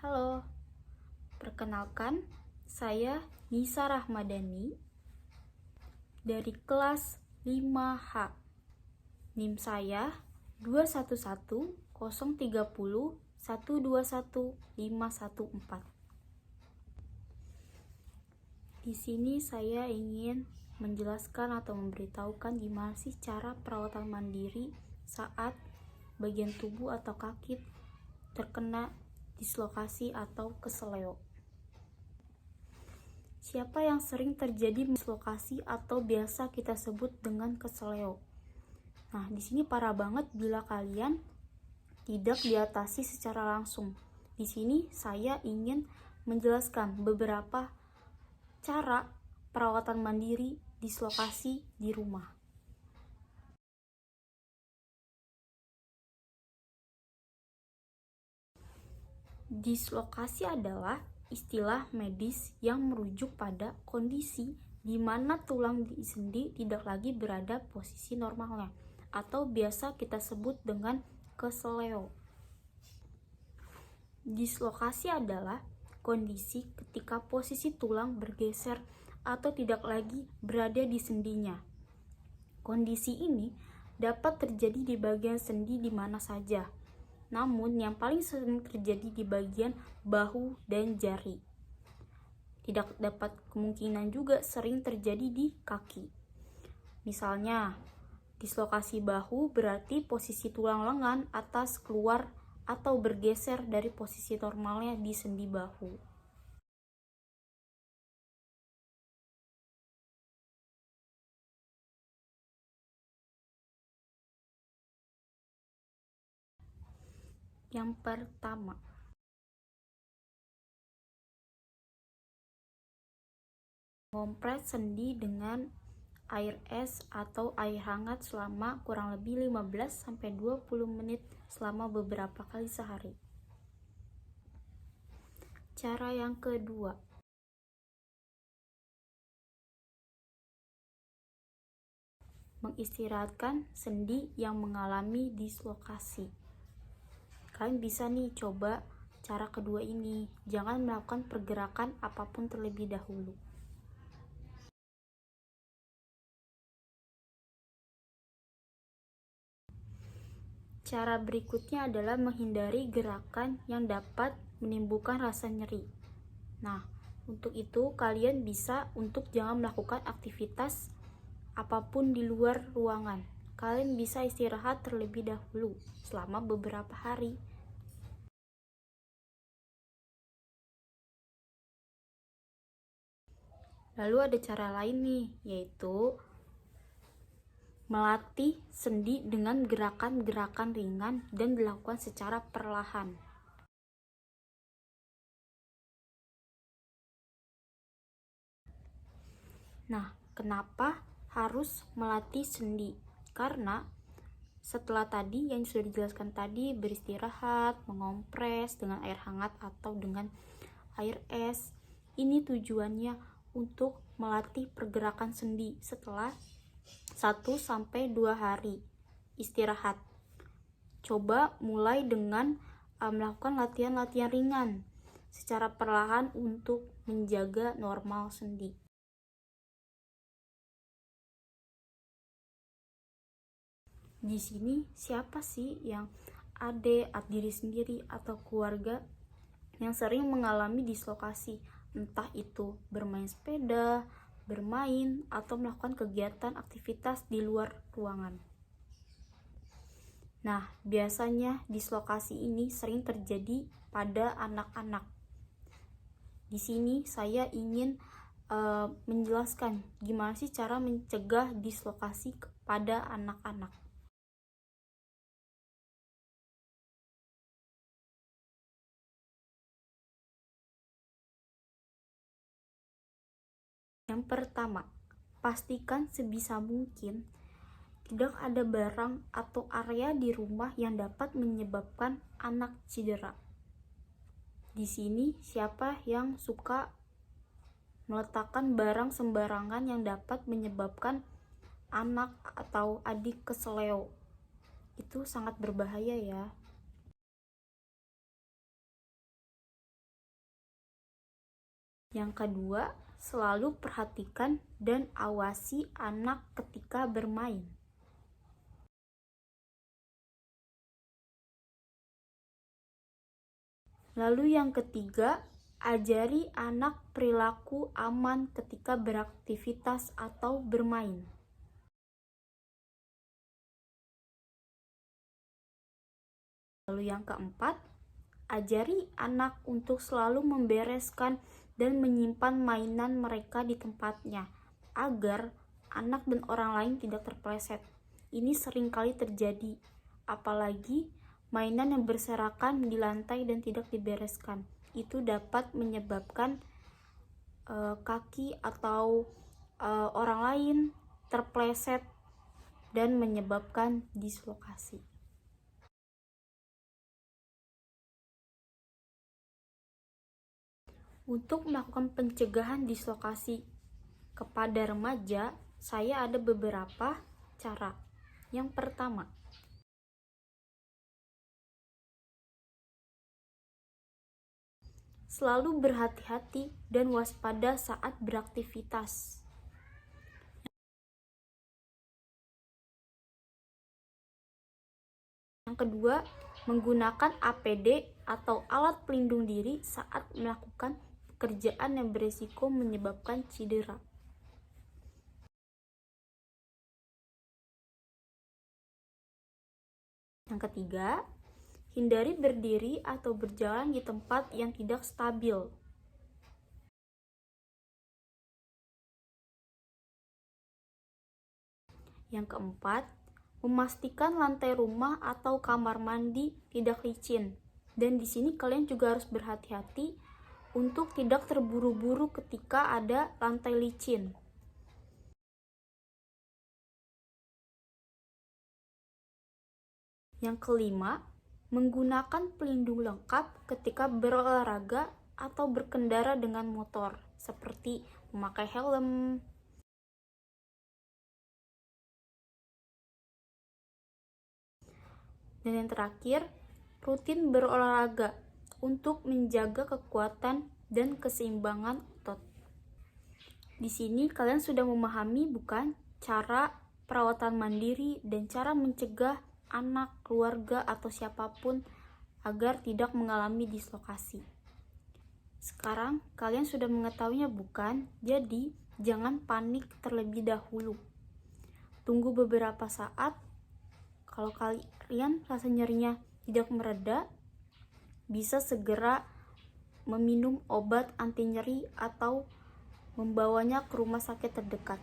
Halo, perkenalkan, saya Nisa Rahmadani dari kelas 5H. NIM saya 2110301211514. Di sini saya ingin menjelaskan atau memberitahukan gimana sih cara perawatan mandiri saat bagian tubuh atau kaki terkena dislokasi atau keseleo. Siapa yang sering terjadi dislokasi atau biasa kita sebut dengan keseleo? Nah, di sini parah banget bila kalian tidak diatasi secara langsung. Di sini saya ingin menjelaskan beberapa cara perawatan mandiri dislokasi di rumah. Dislokasi adalah istilah medis yang merujuk pada kondisi di mana tulang di sendi tidak lagi berada posisi normalnya, atau biasa kita sebut dengan keseleo. Dislokasi adalah kondisi ketika posisi tulang bergeser atau tidak lagi berada di sendinya. Kondisi ini dapat terjadi di bagian sendi di mana saja, namun yang paling sering terjadi di bagian bahu dan jari. Tidak dapat kemungkinan juga sering terjadi di kaki. Misalnya, dislokasi bahu berarti posisi tulang lengan atas keluar atau bergeser dari posisi normalnya di sendi bahu. Yang pertama, ngompres sendi dengan air es atau air hangat selama kurang lebih 15-20 menit selama beberapa kali sehari. Cara yang kedua, mengistirahatkan sendi yang mengalami dislokasi. Kalian bisa nih coba cara kedua ini. Jangan melakukan pergerakan apapun terlebih dahulu. Cara berikutnya adalah menghindari gerakan yang dapat menimbulkan rasa nyeri. Nah, untuk itu kalian bisa untuk jangan melakukan aktivitas apapun di luar ruangan. Kalian bisa istirahat terlebih dahulu selama beberapa hari. Lalu ada cara lain nih, yaitu melatih sendi dengan gerakan-gerakan ringan dan dilakukan secara perlahan. Nah, kenapa harus melatih sendi? Karena setelah tadi yang sudah dijelaskan tadi, beristirahat, mengompres dengan air hangat atau dengan air es, ini tujuannya untuk melatih pergerakan sendi setelah 1-2 hari istirahat. Coba mulai dengan melakukan latihan-latihan ringan secara perlahan untuk menjaga normal sendi. Di sini siapa sih yang adik diri sendiri atau keluarga yang sering mengalami dislokasi, entah itu bermain sepeda, bermain, atau melakukan kegiatan aktivitas di luar ruangan. Nah, biasanya dislokasi ini sering terjadi pada anak-anak. Di sini saya ingin menjelaskan gimana sih cara mencegah dislokasi kepada anak-anak. Yang pertama, pastikan sebisa mungkin tidak ada barang atau area di rumah yang dapat menyebabkan anak cedera. Di sini, siapa yang suka meletakkan barang sembarangan yang dapat menyebabkan anak atau adik keseleo? Itu sangat berbahaya ya. Yang kedua, selalu perhatikan dan awasi anak ketika bermain. Lalu yang ketiga, ajari anak perilaku aman ketika beraktivitas atau bermain. Lalu yang keempat, ajari anak untuk selalu membereskan dan menyimpan mainan mereka di tempatnya, agar anak dan orang lain tidak terpeleset. Ini seringkali terjadi, apalagi mainan yang berserakan di lantai dan tidak dibereskan. Itu dapat menyebabkan kaki atau orang lain terpeleset dan menyebabkan dislokasi. Untuk melakukan pencegahan dislokasi kepada remaja, saya ada beberapa cara. Yang pertama, selalu berhati-hati dan waspada saat beraktivitas. Yang kedua, menggunakan APD atau alat pelindung diri saat melakukan pekerjaan yang berisiko menyebabkan cedera. Yang ketiga, hindari berdiri atau berjalan di tempat yang tidak stabil. Yang keempat, memastikan lantai rumah atau kamar mandi tidak licin. Dan di sini kalian juga harus berhati-hati untuk tidak terburu-buru ketika ada lantai licin. Yang kelima, menggunakan pelindung lengkap ketika berolahraga atau berkendara dengan motor, seperti memakai helm. Dan yang terakhir, rutin berolahraga untuk menjaga kekuatan dan keseimbangan otot. Di sini kalian sudah memahami bukan cara perawatan mandiri dan cara mencegah anak, keluarga, atau siapapun agar tidak mengalami dislokasi. Sekarang kalian sudah mengetahuinya bukan? Jadi jangan panik terlebih dahulu. Tunggu beberapa saat. Kalau kalian rasa nyerinya tidak mereda, bisa segera meminum obat anti nyeri atau membawanya ke rumah sakit terdekat.